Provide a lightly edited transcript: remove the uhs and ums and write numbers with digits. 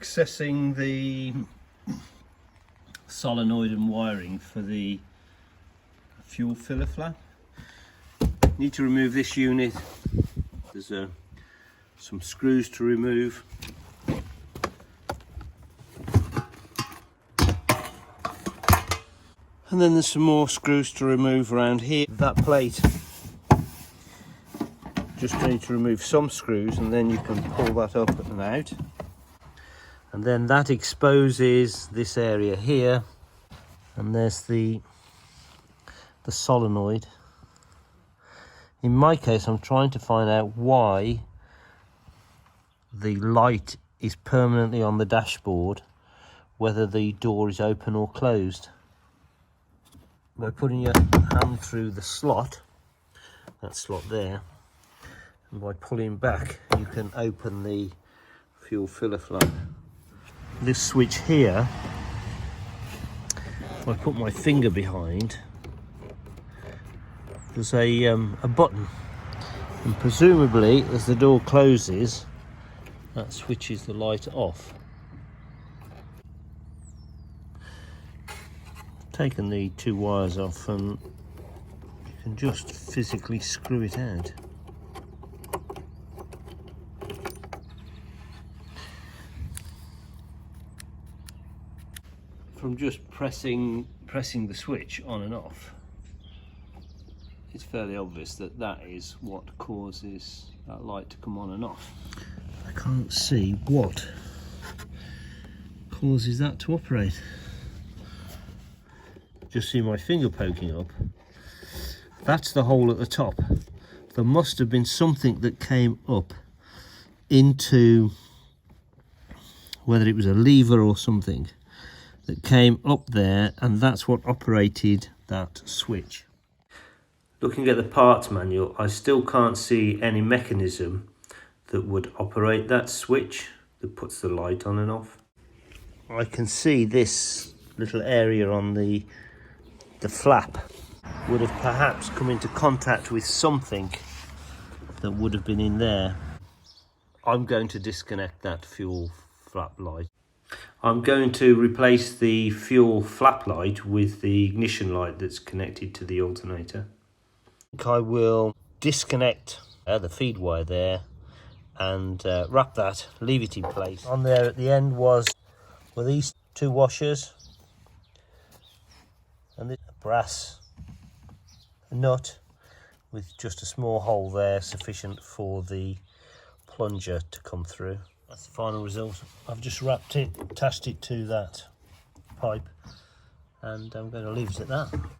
accessing the solenoid and wiring for the fuel filler flap. Need to remove this unit. There's some screws to remove. And then there's some more screws to remove around here. That plate, just need to remove some screws and then you can pull that up and out. And then that exposes this area here. And there's the solenoid. In my case, I'm trying to find out why the light is permanently on the dashboard, whether the door is open or closed. By putting your hand through the slot, that slot there, and by pulling back, you can open the fuel filler flap. This switch here, if I put my finger behind, there's a button, and presumably as the door closes, that switches the light off. Taken the two wires off and you can just physically screw it out. From just pressing the switch on and off, it's fairly obvious that that is what causes that light to come on and off. I can't see what causes that to operate. Just see my finger poking up. That's the hole at the top. There must have been something that came up into, whether it was a lever or something, that came up there, and that's what operated that switch. Looking at the parts manual, I still can't see any mechanism that would operate that switch that puts the light on and off. I can see this little area on the flap would have perhaps come into contact with something that would have been in there. I'm going to disconnect that fuel flap light. I'm going to replace the fuel flap light with the ignition light that's connected to the alternator. I will disconnect the feed wire there and wrap that, leave it in place. On there at the end were these two washers and the brass nut with just a small hole there sufficient for the plunger to come through. That's the final result. I've just wrapped it, attached it to that pipe, and I'm going to leave it at that.